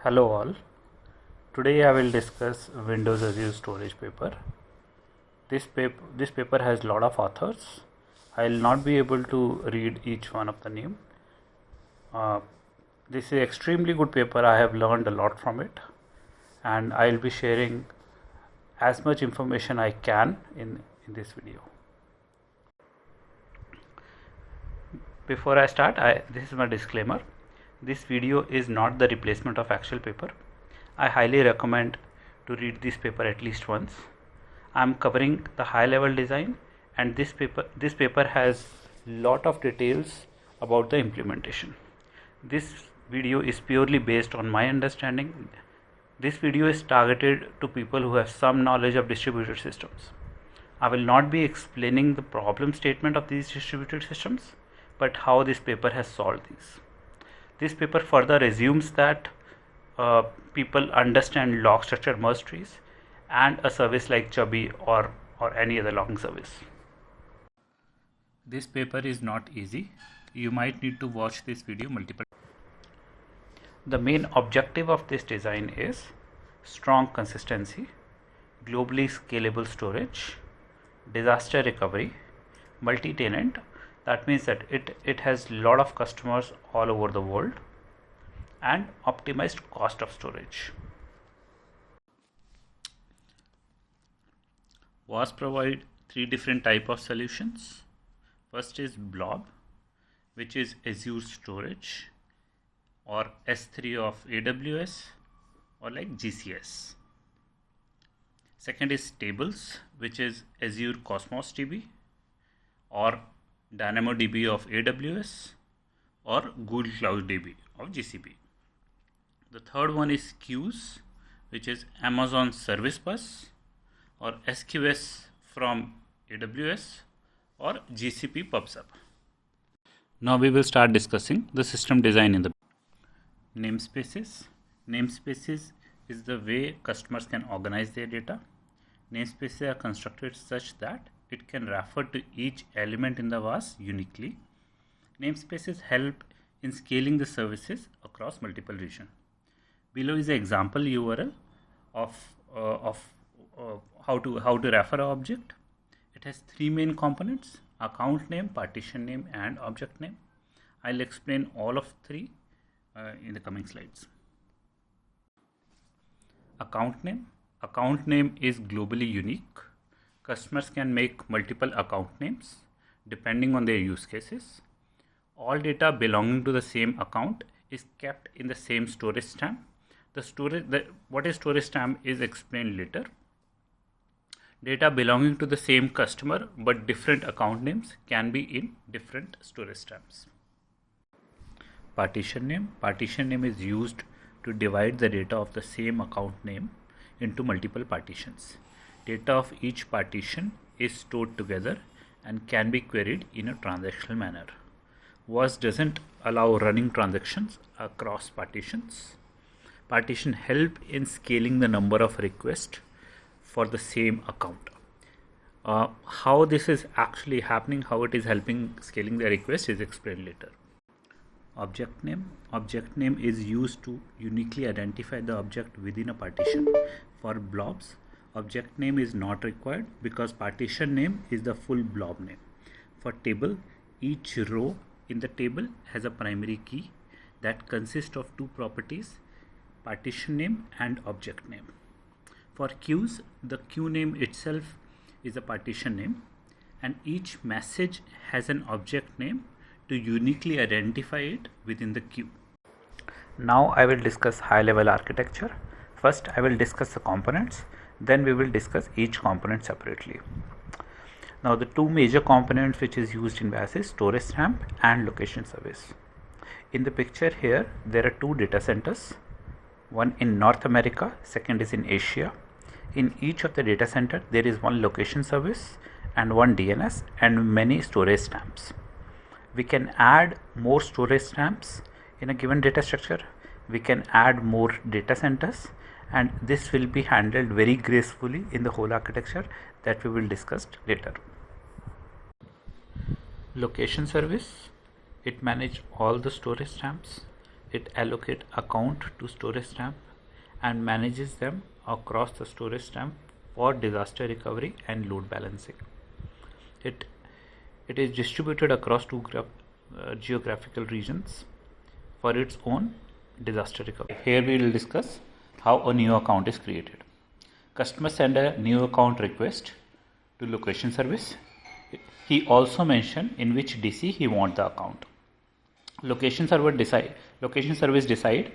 Hello all. Today I will discuss Windows Azure Storage paper. This paper has a lot of authors. I will not be able to read each one of the name. This is extremely good paper. I have learned a lot from it, and I will be sharing as much information I can in this video. Before I start, this is my disclaimer. This video is not the replacement of actual paper. I highly recommend to read this paper at least once. I am covering the high level design, and this paper has lot of details about the implementation. This video is purely based on my understanding. This video is targeted to people who have some knowledge of distributed systems. I will not be explaining the problem statement of these distributed systems, but how this paper has solved these. This paper further assumes that people understand log structured merge trees and a service like Chubby or any other logging service. This paper is not easy. You might need to watch this video multiple times. The main objective of this design is strong consistency, globally scalable storage, disaster recovery, multi-tenant. That means that it has a lot of customers all over the world, and optimized cost of storage. WAS provide three different type of solutions. First is Blob, which is Azure Storage or S3 of AWS or like GCS. Second is Tables, which is Azure Cosmos DB or DynamoDB of AWS or Google Cloud DB of GCP. The third one is Queues, which is Amazon Service Bus or SQS from AWS or GCP PubSub. Now we will start discussing the system design in the namespaces. Namespaces is the way customers can organize their data. Namespaces are constructed such that it can refer to each element in the VAS uniquely. Namespaces help in scaling the services across multiple regions. Below is an example URL of how to refer an object. It has three main components: account name, partition name, and object name. I'll explain all of three in the coming slides. Account name. Account name is globally unique. Customers can make multiple account names depending on their use cases. All data belonging to the same account is kept in the same storage stamp. What is storage stamp is explained later. Data belonging to the same customer but different account names can be in different storage stamps. Partition name. Partition name is used to divide the data of the same account name into multiple partitions. Data of each partition is stored together and can be queried in a transactional manner. WAS doesn't allow running transactions across partitions. Partition help in scaling the number of requests for the same account. How this is actually happening, how it is helping scaling the request is explained later. Object name. Object name is used to uniquely identify the object within a partition. For blobs, object name is not required because partition name is the full blob name. For table, each row in the table has a primary key that consists of two properties: partition name and object name. For queues, the queue name itself is a partition name, and each message has an object name to uniquely identify it within the queue. Now I will discuss high level architecture. First I will discuss the components, then we will discuss each component separately. Now the two major components which is used in VAS is storage stamp and location service. In the picture here there are two data centers, one in North America, second is in Asia. In each of the data center there is one location service and one DNS and many storage stamps. We can add more storage stamps in a given data structure. We can add more data centers, and this will be handled very gracefully in the whole architecture that we will discuss later. Location service, it manages all the storage stamps. it allocates account to storage stamp and manages them across the storage stamp for disaster recovery and load balancing. It is distributed across two geographical regions for its own disaster recovery. Here we will discuss how a new account is created. Customer send a new account request to location service. He also mentioned in which DC he want the account. Location service decide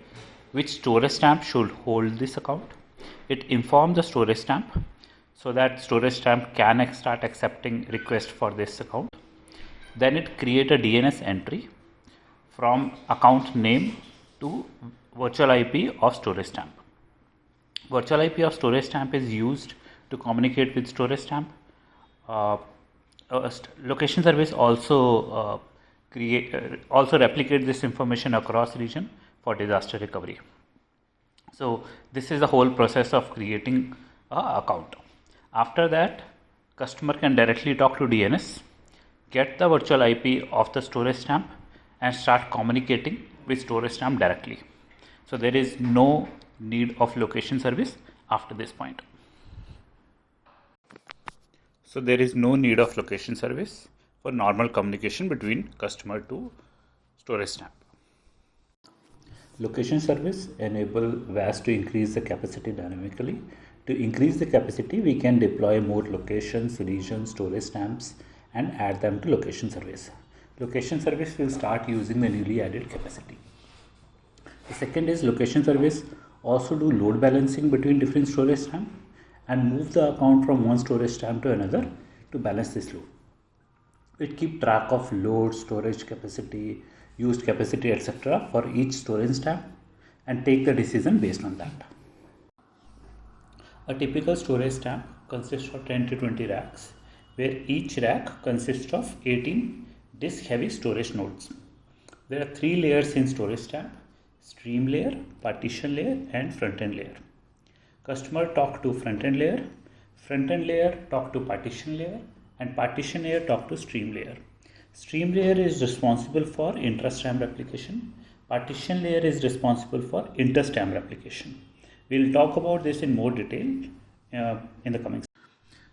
which storage stamp should hold this account. It informs the storage stamp so that storage stamp can start accepting request for this account. Then it create a DNS entry from account name to virtual IP of storage stamp. Virtual IP of storage stamp is used to communicate with storage stamp. Location service also replicate this information across region for disaster recovery. So this is the whole process of creating an account. After that, customer can directly talk to DNS, get the virtual IP of the storage stamp and start communicating with storage stamp directly. So there is no need of location service after this point. So there is no need of location service for normal communication between customer to storage stamp. Location service enable VAS to increase the capacity dynamically. To increase the capacity, we can deploy more locations, regions, storage stamps and add them to location service. Location service will start using the newly added capacity. The second is location service also do load balancing between different storage stamp and move the account from one storage stamp to another to balance this load. It keep track of load, storage capacity, used capacity, etc. for each storage stamp and take the decision based on that. A typical storage stamp consists of 10 to 20 racks, where each rack consists of 18 disk heavy storage nodes. There are 3 layers in storage stamp: stream layer, partition layer and front end layer. Customer talk to front end layer talk to partition layer, and partition layer talk to stream layer. Stream layer is responsible for intra-stamp replication. Partition layer is responsible for inter-stamp replication. We'll talk about this in more detail in the coming.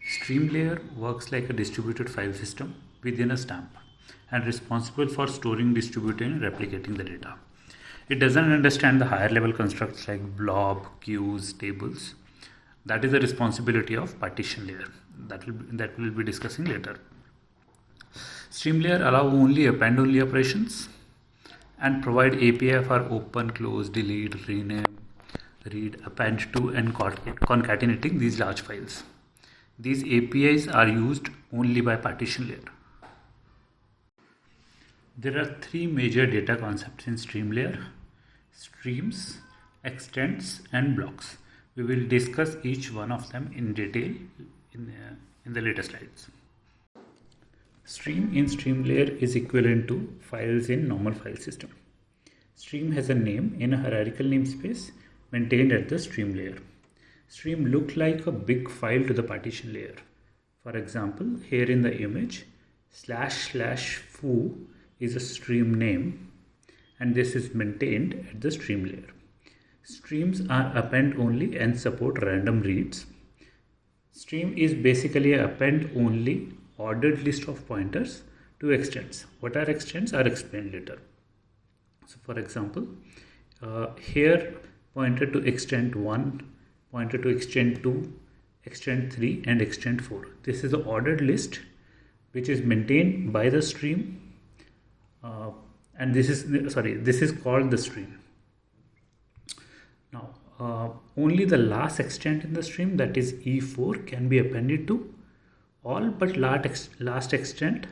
Stream layer works like a distributed file system within a stamp and responsible for storing, distributing and replicating the data. It doesn't understand the higher level constructs like blob, queues, tables. That is the responsibility of partition layer. That we'll be discussing later. Stream layer allow only append only operations and provide API for open, close, delete, rename, read, append to and concatenating these large files. These APIs are used only by partition layer. There are 3 major data concepts in stream layer: streams, extents and blocks. We will discuss each one of them in detail in the later slides. Stream in stream layer is equivalent to files in normal file system. Stream has a name in a hierarchical namespace maintained at the stream layer. Stream look like a big file to the partition layer. For example, here in the image, //foo is a stream name and this is maintained at the stream layer. Streams are append only and support random reads. Stream is basically an append only ordered list of pointers to extents. What are extents are explained later. So for example, here pointer to extent 1, pointer to extent 2, extent 3 and extent 4. This is the ordered list which is maintained by the stream and this is called the stream. Now only the last extent in the stream, that is E4, can be appended to. All but last extent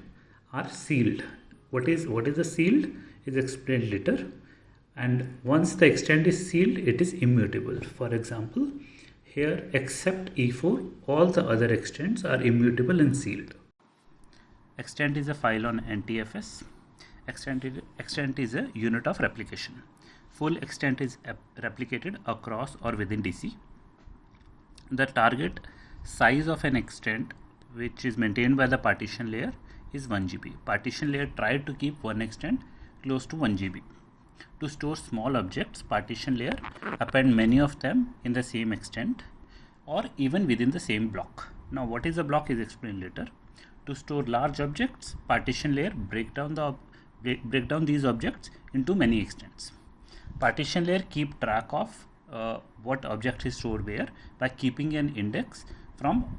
are sealed. What is the sealed is explained later, and once the extent is sealed, it is immutable. For example, here except E4, all the other extents are immutable and sealed. Extent is a file on NTFS. Extent is a unit of replication. Full extent is replicated across or within DC. The target size of an extent which is maintained by the partition layer is 1 GB. Partition layer tried to keep one extent close to 1 GB. To store small objects, partition layer append many of them in the same extent or even within the same block. Now, what is a block is explained later. To store large objects, partition layer break down these objects into many extents. Partition layer keep track of what object is stored where by keeping an index from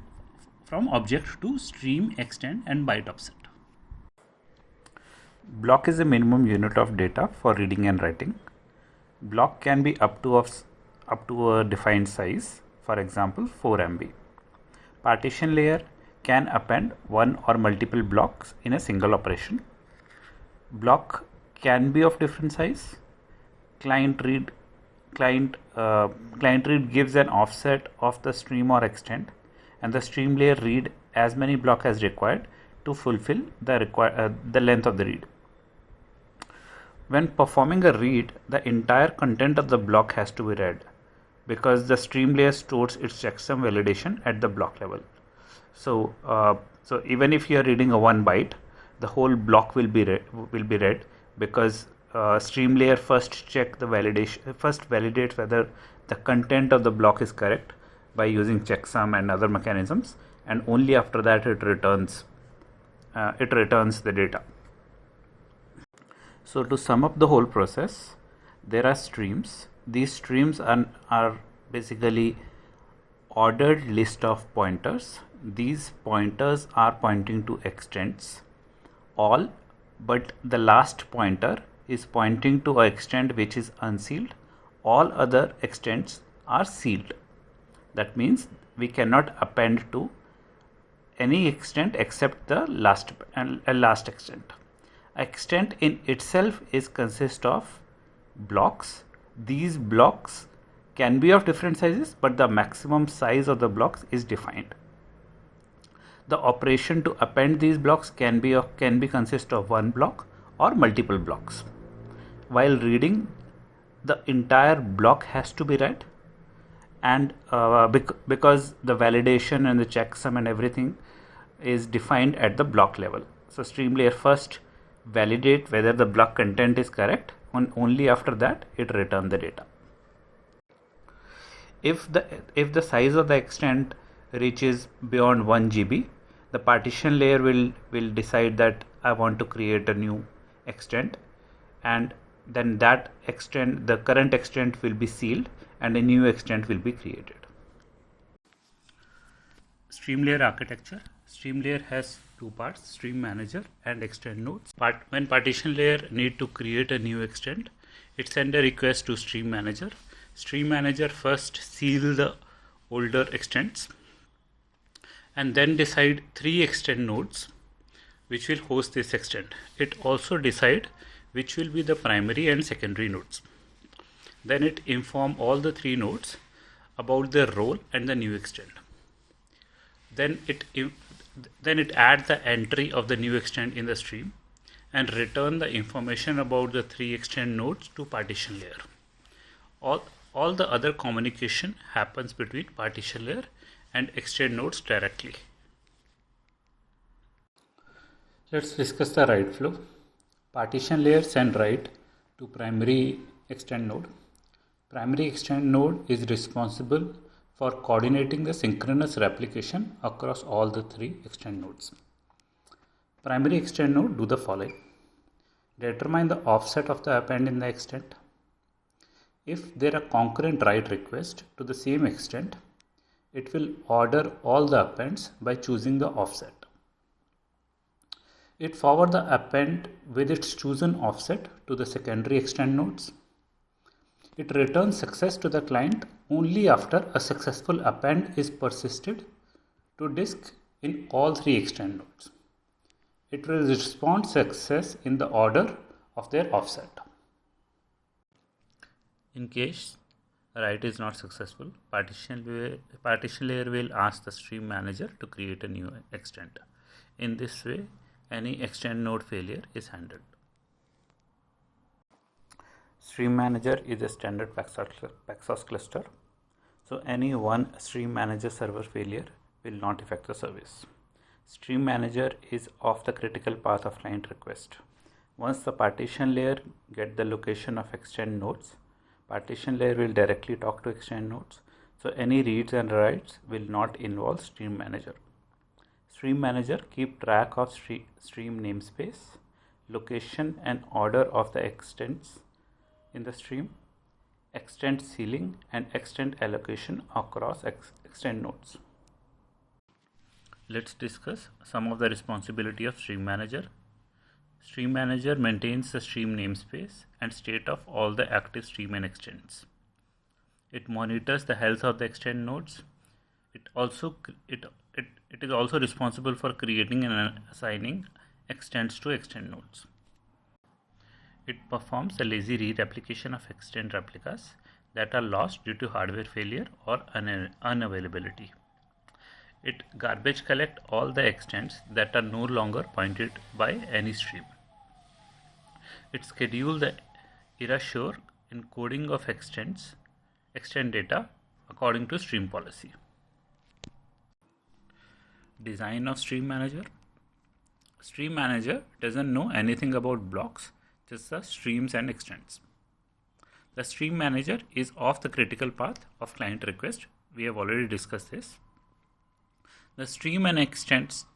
object to stream, extent, and byte offset. Block is a minimum unit of data for reading and writing. Block can be up to a defined size, for example 4 MB. Partition layer can append one or multiple blocks in a single operation. Block can be of different size. Client read gives an offset of the stream or extent, and the stream layer read as many blocks as required to fulfill the length of the read. When performing a read, the entire content of the block has to be read because the stream layer stores its checksum validation at the block level. So even if you are reading a 1 byte, the whole block will be read because stream layer first validates whether the content of the block is correct by using checksum and other mechanisms, and only after that it returns the data. So to sum up the whole process, there are streams. These streams are basically ordered list of pointers. These pointers are pointing to extents all, but the last pointer is pointing to an extent which is unsealed. All other extents are sealed. That means we cannot append to any extent except the last extent. Extent in itself consists of blocks. These blocks can be of different sizes, but the maximum size of the blocks is defined. The operation to append these blocks can consist of one block or multiple blocks. While reading, the entire block has to be read, and because the validation and the checksum and everything is defined at the block level. So stream layer first validate whether the block content is correct, and only after that it return the data. If the size of the extent reaches beyond 1 GB, the partition layer will decide that I want to create a new extent, and then that extent, the current extent will be sealed and a new extent will be created. Stream layer architecture. Stream layer has two parts, stream manager and extent nodes. When partition layer need to create a new extent, it send a request to stream manager. Stream manager first seal the older extents and then decide 3 extent nodes which will host this extent. It also decide which will be the primary and secondary nodes. Then it inform all the 3 nodes about their role and the new extent. Then it add the entry of the new extent in the stream and return the information about the 3 extent nodes to partition layer. All the other communication happens between partition layer and extent nodes directly. Let's discuss the write flow. Partition layer send write to primary extent node. Primary extent node is responsible for coordinating the synchronous replication across all the 3 extent nodes. Primary extent node do the following. Determine the offset of the append in the extent. If there are concurrent write requests to the same extent, it will order all the appends by choosing the offset. It forward the append with its chosen offset to the secondary extent nodes. It returns success to the client only after a successful append is persisted to disk in all 3 extent nodes. It will respond success in the order of their offset. In case write is not successful, partition layer will ask the stream manager to create a new extent. In this way, any extent node failure is handled. Stream manager is a standard Paxos cluster. So any one stream manager server failure will not affect the service. Stream manager is off the critical path of client request. Once the partition layer get the location of extend nodes, partition layer will directly talk to extend nodes. So any reads and writes will not involve stream manager. Stream manager keep track of stream namespace, location and order of the extents in the stream, extent ceiling and extent allocation across extend nodes. Let's discuss some of the responsibility of stream manager. Stream manager maintains the stream namespace and state of all the active stream and extents. It monitors the health of the extend nodes. It is also responsible for creating and assigning extents to extend nodes. It performs the lazy re-replication of extend replicas that are lost due to hardware failure or unavailability. It garbage collect all the extents that are no longer pointed by any stream. It schedule the erasure encoding of extend data according to stream policy. Design of stream manager. Stream manager doesn't know anything about blocks, just the streams and extents. The stream manager is off the critical path of client request. We have already discussed this. The stream and extents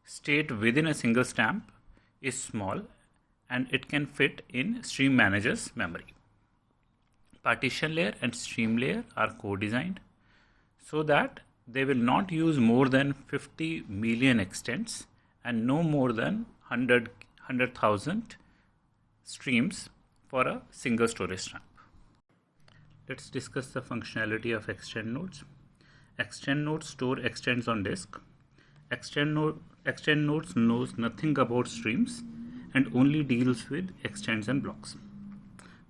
state within a single stamp is small and it can fit in stream manager's memory. Partition layer and stream layer are co-designed so that they will not use more than 50 million extents and no more than 100,000 streams for a single storage stamp. Let's discuss the functionality of extend nodes. Extend nodes store extents on disk. Extend nodes knows nothing about streams and only deals with extents and blocks.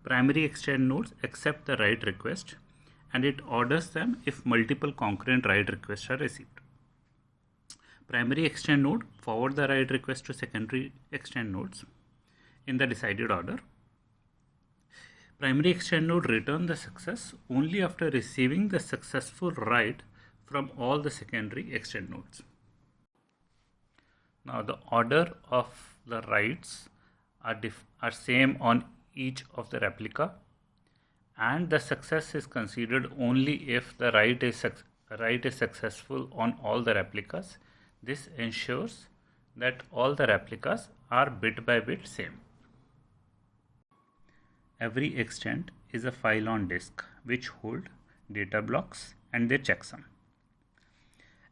Primary extend nodes accept the write request and it orders them if multiple concurrent write requests are received. Primary extend node forward the write request to secondary extend nodes in the decided order. Primary extend node return the success only after receiving the successful write from all the secondary extend nodes. Now the order of the writes are same on each of the replica, and the success is considered only if the write is successful on all the replicas. This ensures that all the replicas are bit by bit same. Every extent is a file on disk which hold data blocks and their checksum,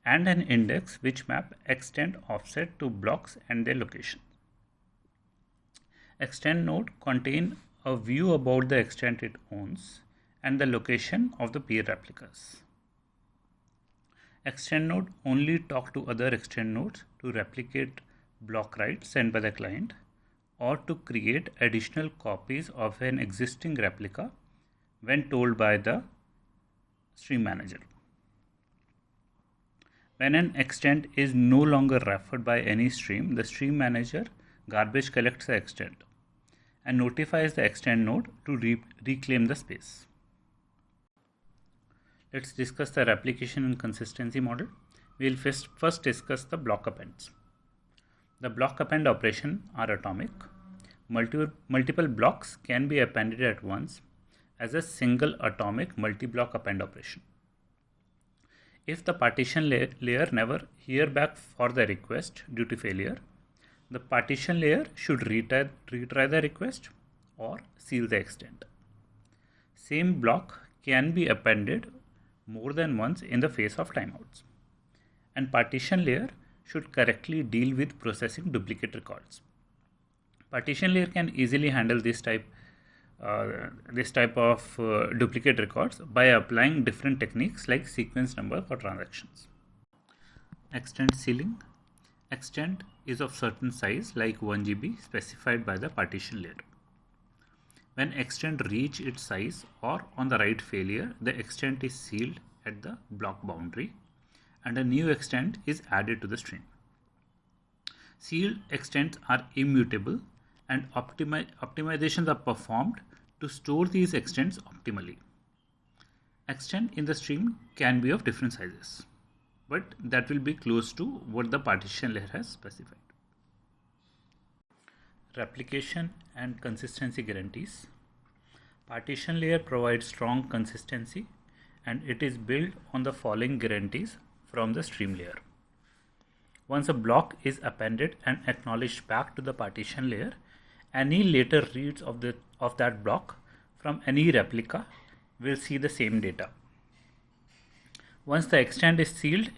and an index which map extent offset to blocks and their location. Extend node contain a view about the extent it owns and the location of the peer replicas. Extend node only talk to other extend nodes to replicate block writes sent by the client or to create additional copies of an existing replica when told by the stream manager. When an extent is no longer referred by any stream, the stream manager garbage collects the extent and notifies the extend node to reclaim the space. Let's discuss the replication and consistency model. We will first discuss the block appends. The block append operation are atomic. Multiple blocks can be appended at once as a single atomic multi-block append operation. If the partition layer never hear back for the request due to failure, the partition layer should retry the request or seal the extent. Same block can be appended more than once in the face of timeouts. And partition layer should correctly deal with processing duplicate records. Partition layer can easily handle this type of duplicate records by applying different techniques like sequence number for transactions. Extent ceiling. Extent is of certain size like 1 GB specified by the partition layer. When extent reach its size or on the write failure, the extent is sealed at the block boundary and a new extent is added to the stream. Sealed extents are immutable and optimizations are performed to store these extents optimally. Extent in the stream can be of different sizes, but that will be close to what the partition layer has specified. Replication and consistency guarantees. Partition layer provides strong consistency and it is built on the following guarantees from the stream layer. Once a block is appended and acknowledged back to the partition layer, any later reads of that block from any replica will see the same data. Once the extent is sealed,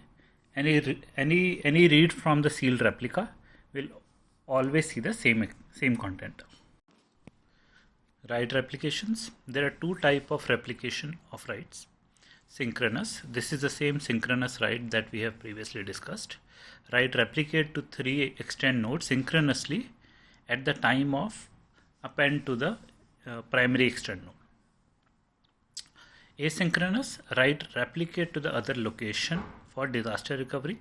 any read from the sealed replica will always see the same content. Write replications. There are two types of replication of writes. Synchronous. This is the same synchronous write that we have previously discussed. Write replicate to 3 extend nodes synchronously at the time of append to the primary extend node. Asynchronous. Write replicate to the other location for disaster recovery.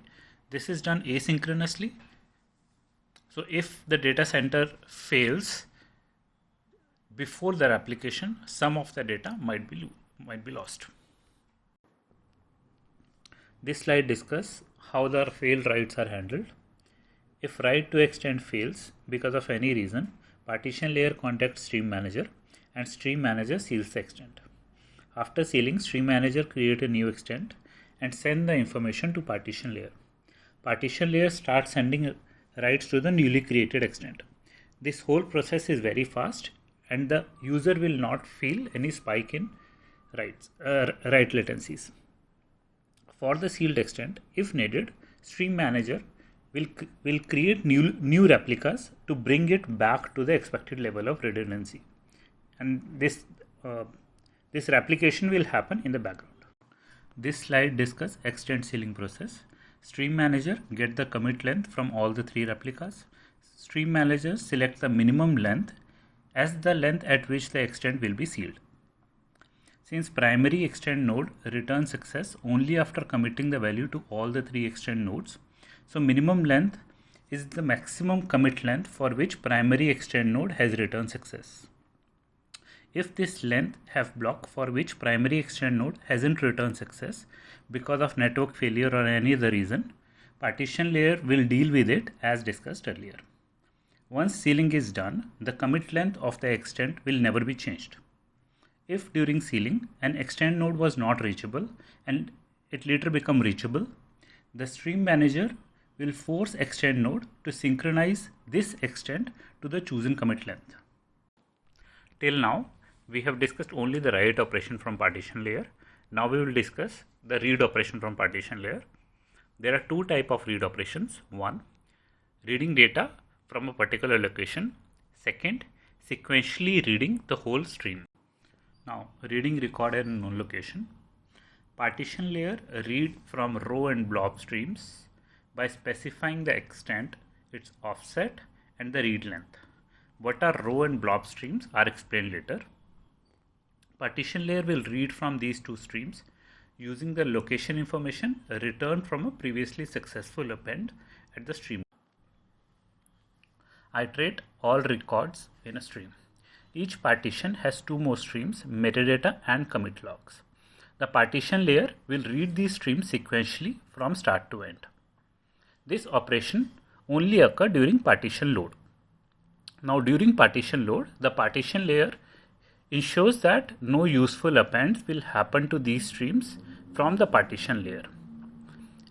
This is done asynchronously. So if the data center fails before the replication, some of the data might be lost. This slide discusses how the failed writes are handled. If write to extend fails because of any reason, partition layer contacts stream manager and stream manager seals the extent. After sealing, stream manager creates a new extent and send the information to partition layer. Partition layer starts sending writes to the newly created extent. This whole process is very fast and the user will not feel any spike in write latencies. For the sealed extent, if needed, stream manager will create new replicas to bring it back to the expected level of redundancy, and this replication will happen in the background. This slide discusses extent sealing process. Stream manager get the commit length from all the 3 replicas. Stream manager select the minimum length as the length at which the extent will be sealed. Since primary extend node returns success only after committing the value to all the 3 extend nodes, so minimum length is the maximum commit length for which primary extend node has returned success. If this length have block for which primary extend node hasn't returned success because of network failure or any other reason, partition layer will deal with it as discussed earlier. Once sealing is done, the commit length of the extent will never be changed. If during sealing an extend node was not reachable and it later become reachable, the stream manager will force extend node to synchronize this extent to the chosen commit length. Till now, we have discussed only the write operation from partition layer. Now we will discuss the read operation from partition layer. There are 2 types of read operations. 1, reading data from a particular location. 2nd, sequentially reading the whole stream. Now, reading recorded in one location. Partition layer read from row and blob streams by specifying the extent, its offset and the read length. What are row and blob streams are explained later. Partition layer will read from these 2 streams using the location information returned from a previously successful append at the stream. Iterate all records in a stream. Each partition has 2 more streams, metadata and commit logs. The partition layer will read these streams sequentially from start to end. This operation only occurs during partition load. Now during partition load, the partition layer ensures that no useful appends will happen to these streams from the partition layer.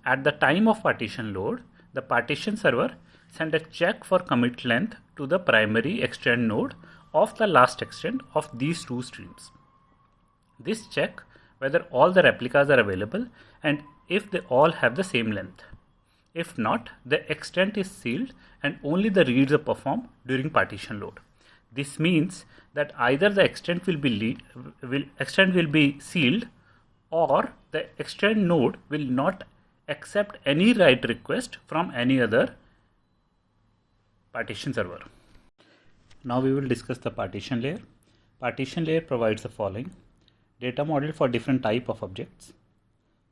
At the time of partition load, the partition server sends a check for commit length to the primary extend node of the last extent of these 2 streams. This check whether all the replicas are available and if they all have the same length. If not, the extent is sealed and only the reads are performed during partition load. This means that either the extent will be sealed or the extend node will not accept any write request from any other partition server. Now we will discuss the partition layer. Partition layer provides the following: data model for different type of objects,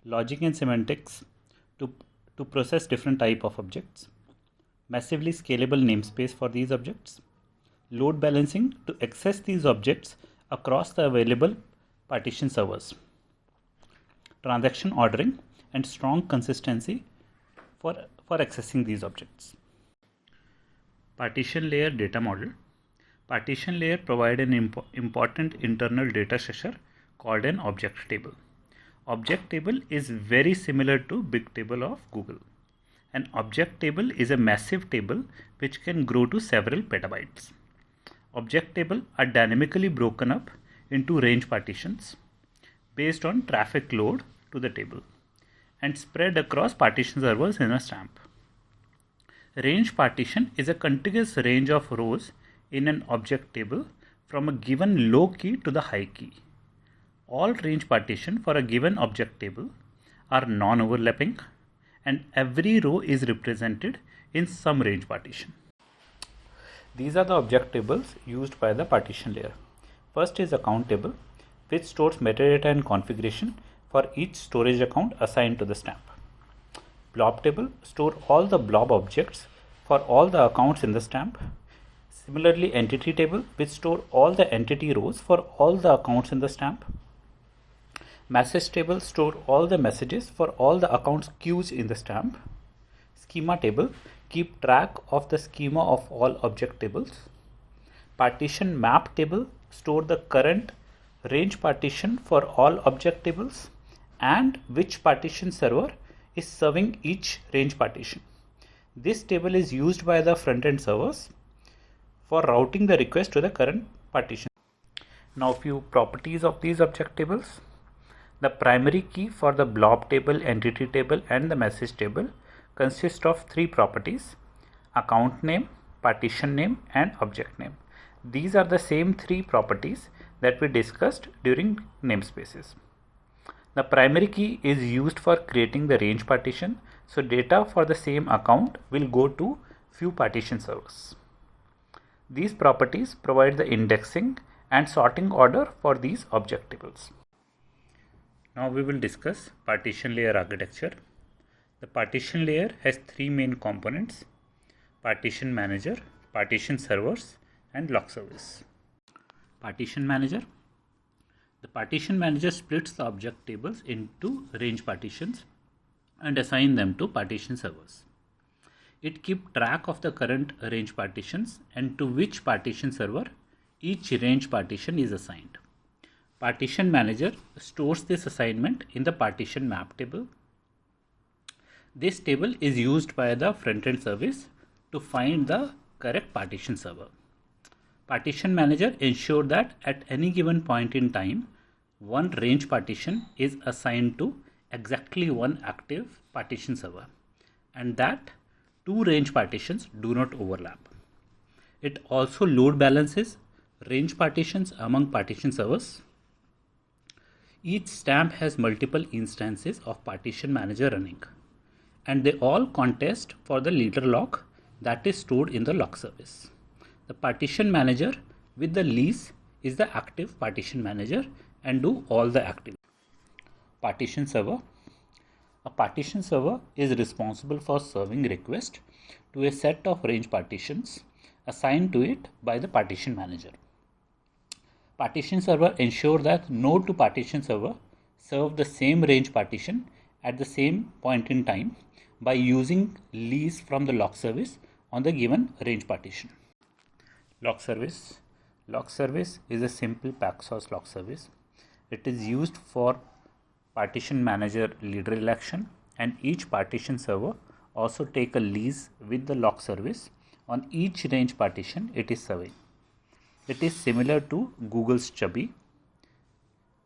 logic and semantics to process different type of objects, massively scalable namespace for these objects, load balancing to access these objects across the available partition servers, transaction ordering and strong consistency for accessing these objects. Partition layer data model. Partition layer provide an important internal data structure called an object table. Object table is very similar to BigTable of Google. An object table is a massive table which can grow to several petabytes. Object tables are dynamically broken up into range partitions based on traffic load to the table and spread across partition servers in a stamp. Range partition is a contiguous range of rows in an object table from a given low key to the high key. All range partition for a given object table are non-overlapping and every row is represented in some range partition. These are the object tables used by the partition layer. First is account table, which stores metadata and configuration for each storage account assigned to the stamp. Blob table store all the blob objects for all the accounts in the stamp. Similarly, entity table which store all the entity rows for all the accounts in the stamp. Message table store all the messages for all the accounts queues in the stamp. Schema table keep track of the schema of all object tables. Partition map table store the current range partition for all object tables and which partition server is serving each range partition. This table is used by the front-end servers for routing the request to the current partition. Now, few properties of these object tables. The primary key for the blob table, entity table and the message table consists of three properties: account name, partition name and object name. These are the same three properties that we discussed during namespaces. The primary key is used for creating the range partition, so data for the same account will go to few partition servers. These properties provide the indexing and sorting order for these object tables. Now we will discuss partition layer architecture. The partition layer has three main components: partition manager, partition servers and log service. Partition manager. The partition manager splits the object tables into range partitions and assign them to partition servers. It keeps track of the current range partitions and to which partition server each range partition is assigned. Partition manager stores this assignment in the partition map table. This table is used by the front-end service to find the correct partition server. Partition manager ensures that at any given point in time, one range partition is assigned to exactly one active partition server and that two range partitions do not overlap. It also load balances range partitions among partition servers. Each stamp has multiple instances of partition manager running and they all contest for the leader lock that is stored in the log service. The partition manager with the lease is the active partition manager and do all the activity. Partition server. A partition server is responsible for serving request to a set of range partitions assigned to it by the partition manager. Partition server ensure that node to partition server serve the same range partition at the same point in time by using lease from the log service on the given range partition. Log service. Log service is a simple packsource log service. It is used for partition manager leader election and each partition server also take a lease with the log service on each range partition it is serving. It is similar to Google's Chubby.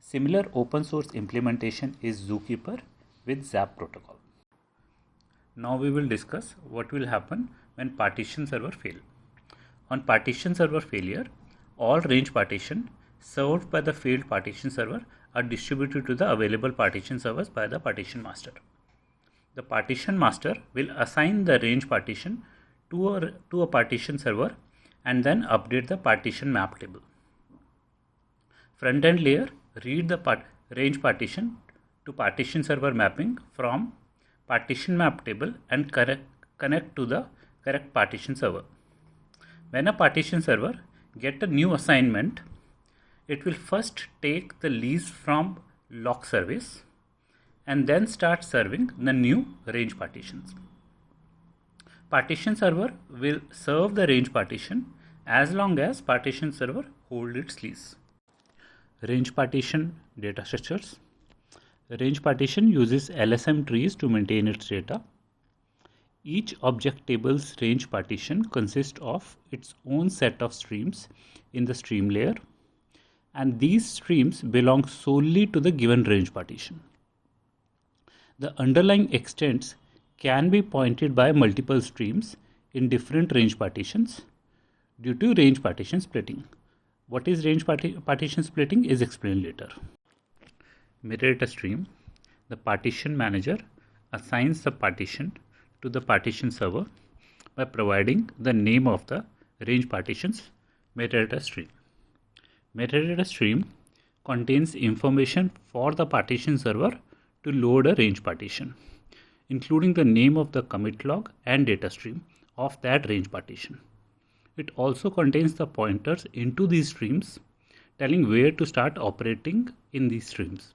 Similar open source implementation is Zookeeper with Zap protocol. Now we will discuss what will happen when partition server fail. On partition server failure, all range partition served by the failed partition server are distributed to the available partition servers by the partition master. The partition master will assign the range partition to a partition server and then update the partition map table. Front-end layer read the range partition to partition server mapping from partition map table and connect to the correct partition server. When a partition server get a new assignment, it will first take the lease from log service and then start serving the new range partitions. Partition server will serve the range partition as long as partition server hold its lease. Range partition data structures. Range partition uses LSM trees to maintain its data. Each object table's range partition consists of its own set of streams in the stream layer, and these streams belong solely to the given range partition. The underlying extents can be pointed by multiple streams in different range partitions due to range partition splitting. What is range partition splitting is explained later. Mirror data stream. The partition manager assigns the partition to the partition server by providing the name of the range partition's metadata stream. Metadata stream contains information for the partition server to load a range partition, including the name of the commit log and data stream of that range partition. It also contains the pointers into these streams, telling where to start operating in these streams.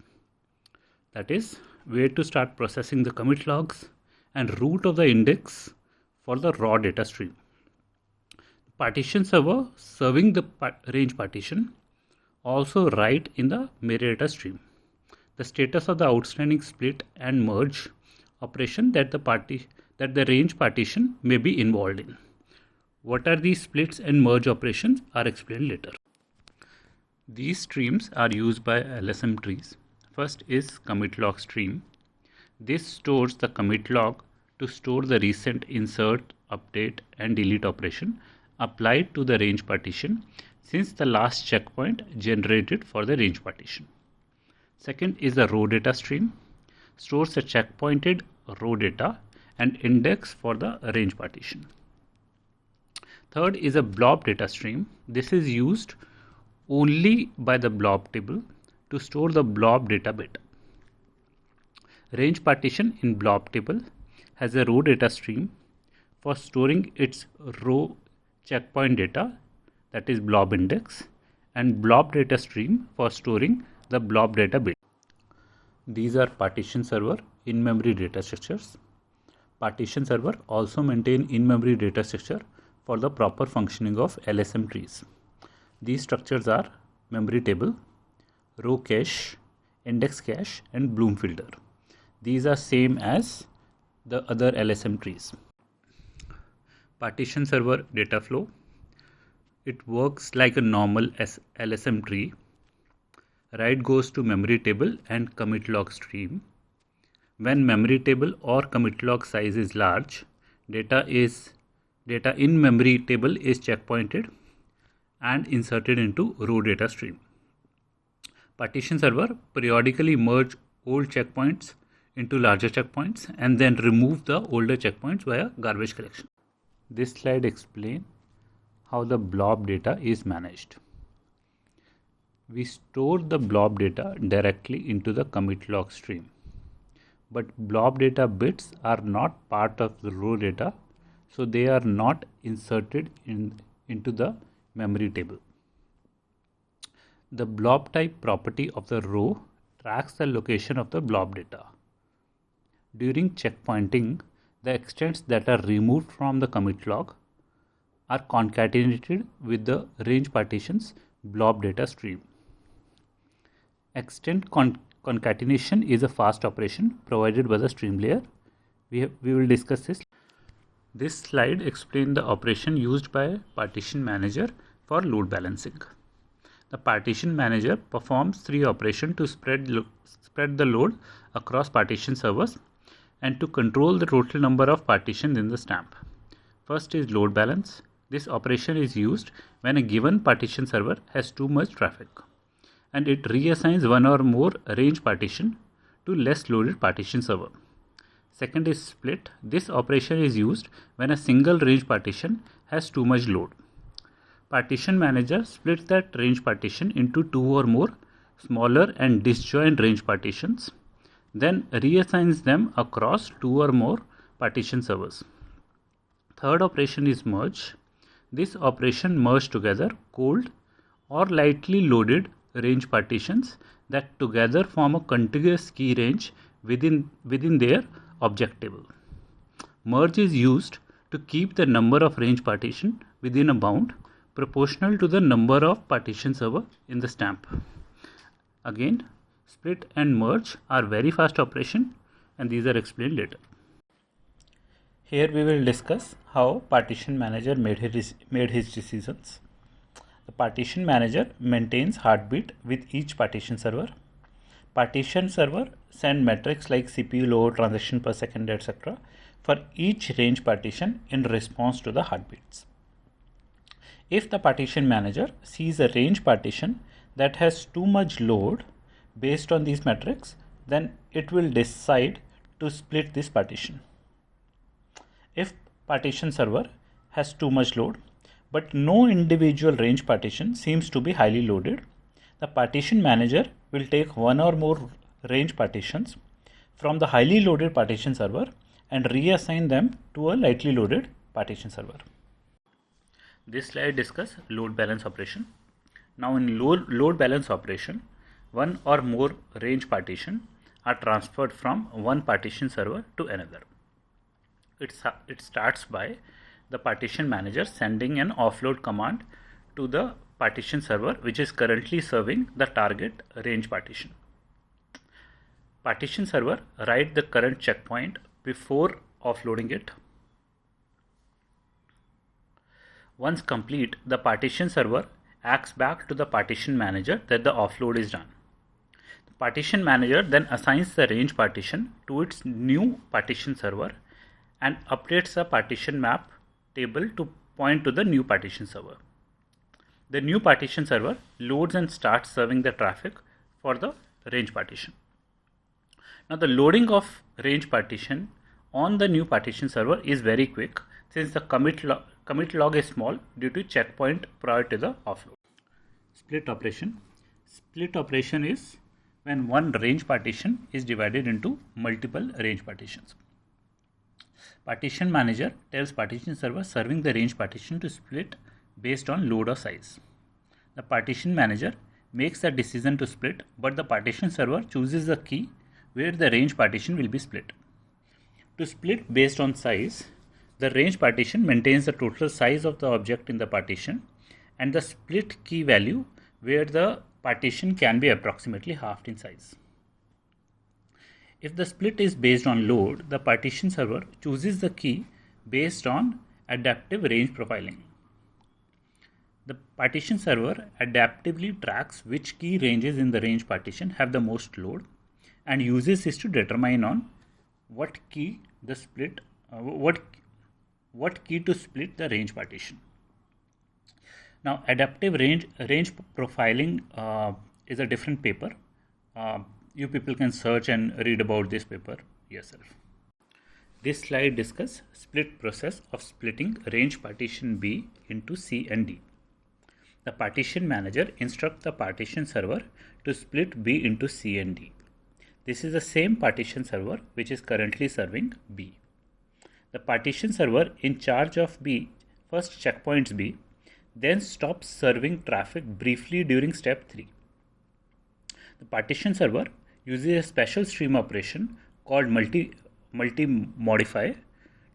That is, where to start processing the commit logs and route of the index for the raw data stream. Partition server serving the range partition also write in the mirror data stream the status of the outstanding split and merge operation that the range partition may be involved in. What are these splits and merge operations are explained later. These streams are used by LSM trees. First is commit log stream. This stores the commit log to store the recent insert, update and delete operation applied to the range partition since the last checkpoint generated for the range partition. Second is the row data stream. Stores the checkpointed row data and index for the range partition. Third is a blob data stream. This is used only by the blob table to store the blob data bit. Range partition in blob table has a row data stream for storing its row checkpoint data, that is blob index, and blob data stream for storing the blob data bit. These are partition server in-memory data structures. Partition server also maintain in-memory data structure for the proper functioning of LSM trees. These structures are memory table, row cache, index cache and Bloom filter. These are same as the other LSM trees. Partition server data flow. It works like a normal LSM tree. Write goes to memory table and commit log stream. When memory table or commit log size is large, data in memory table is checkpointed and inserted into row data stream. Partition server periodically merge old checkpoints into larger checkpoints and then remove the older checkpoints via garbage collection. This slide explains how the blob data is managed. We store the blob data directly into the commit log stream, but blob data bits are not part of the row data, so they are not inserted into the memory table. The blob type property of the row tracks the location of the blob data. During checkpointing, the extents that are removed from the commit log are concatenated with the range partition's blob data stream. Extent concatenation is a fast operation provided by the stream layer. We will discuss this. This slide explains the operation used by partition manager for load balancing. The partition manager performs three operations to spread the load across partition servers and to control the total number of partitions in the stamp. First is load balance. This operation is used when a given partition server has too much traffic, and it reassigns one or more range partition to less loaded partition server. Second is split. This operation is used when a single range partition has too much load. Partition manager splits that range partition into two or more smaller and disjoint range partitions, then reassigns them across two or more partition servers. Third operation is merge. This operation merges together cold or lightly loaded range partitions that together form a contiguous key range within their object table. Merge is used to keep the number of range partition within a bound proportional to the number of partition server in the stamp. Again, split and merge are very fast operation, and these are explained later. Here we will discuss how partition manager made his decisions. The partition manager maintains heartbeat with each partition server. Partition server send metrics like CPU load, transaction per second, etc. for each range partition in response to the heartbeats. If the partition manager sees a range partition that has too much load based on these metrics, then it will decide to split this partition. If partition server has too much load, but no individual range partition seems to be highly loaded, the partition manager will take one or more range partitions from the highly loaded partition server and reassign them to a lightly loaded partition server. This slide discusses load balance operation. Now in load balance operation, one or more range partition are transferred from one partition server to another. It starts by the partition manager sending an offload command to the partition server which is currently serving the target range partition. Partition server write the current checkpoint before offloading it. Once complete, the partition server acts back to the partition manager that the offload is done. The partition manager then assigns the range partition to its new partition server and updates the partition map table to point to the new partition server. The new partition server loads and starts serving the traffic for the range partition. Now the loading of range partition on the new partition server is very quick since the commit log is small due to checkpoint prior to the offload. Split operation. Split operation is when one range partition is divided into multiple range partitions. Partition manager tells partition server serving the range partition to split based on load or size. The partition manager makes the decision to split, but the partition server chooses the key where the range partition will be split. To split based on size, the range partition maintains the total size of the object in the partition and the split key value where the partition can be approximately halved in size. If the split is based on load, the partition server chooses the key based on adaptive range profiling. The partition server adaptively tracks which key ranges in the range partition have the most load and uses this to determine on what key to split the range partition. Now, adaptive range profiling is a different paper. You people can search and read about this paper yourself. This slide discusses split process of splitting range partition B into C and D. The partition manager instructs the partition server to split B into C and D. This is the same partition server which is currently serving B. The partition server in charge of B first checkpoints B, then stops serving traffic briefly during step 3. The partition server uses a special stream operation called multi-modify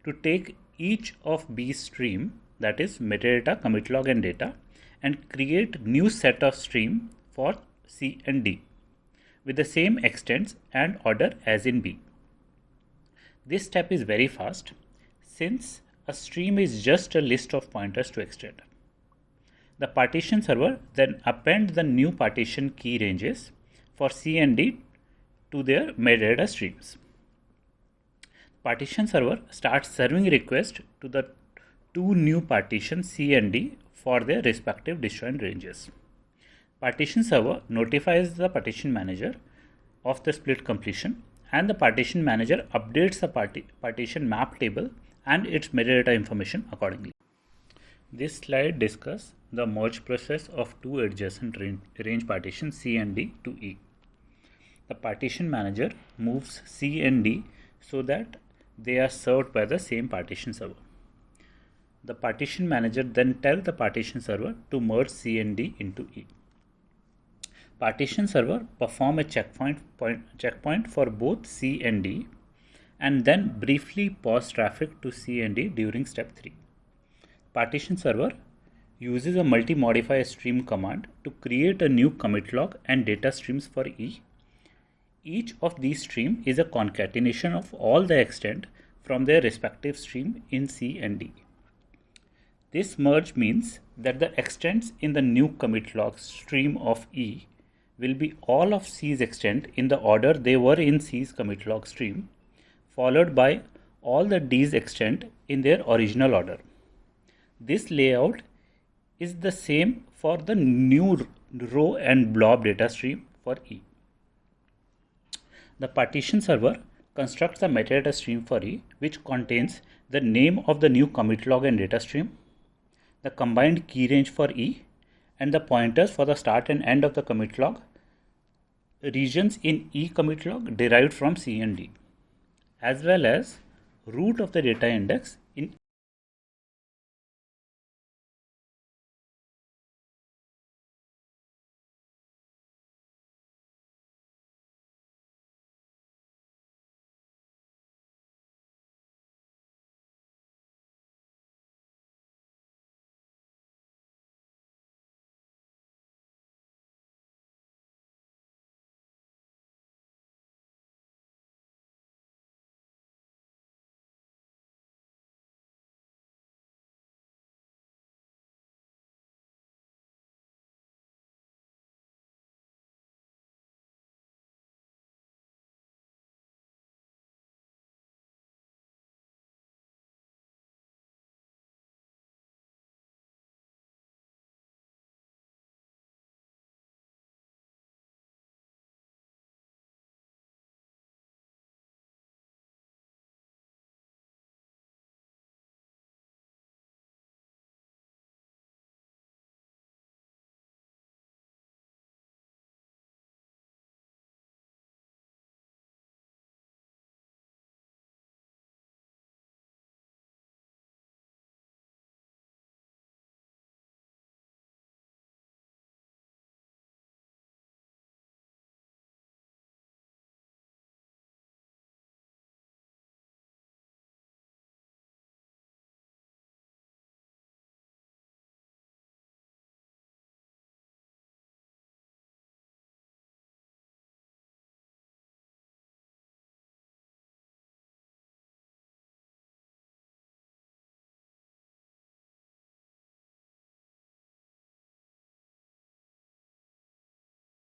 to take each of B's stream, that is metadata, commit log and data, and create new set of stream for C and D with the same extents and order as in B. This step is very fast since a stream is just a list of pointers to extend. The partition server then appends the new partition key ranges for C and D to their metadata streams. Partition server starts serving requests to the two new partitions C and D for their respective disjoint ranges. Partition server notifies the partition manager of the split completion, and the partition manager updates the partition map table and its metadata information accordingly. This slide discusses the merge process of two adjacent range partitions C and D to E. The partition manager moves C and D so that they are served by the same partition server. The partition manager then tells the partition server to merge C and D into E. Partition server perform a checkpoint for both C and D and then briefly pause traffic to C and D during step 3. Partition server uses a multi-modify stream command to create a new commit log and data streams for E. Each of these streams is a concatenation of all the extent from their respective stream in C and D. This merge means that the extents in the new commit log stream of E will be all of C's extent in the order they were in C's commit log stream, followed by all the D's extent in their original order. This layout is the same for the new row and blob data stream for E. The partition server constructs a metadata stream for E, which contains the name of the new commit log and data stream, the combined key range for E, and the pointers for the start and end of the commit log regions in E commit log derived from C and D, as well as root of the data index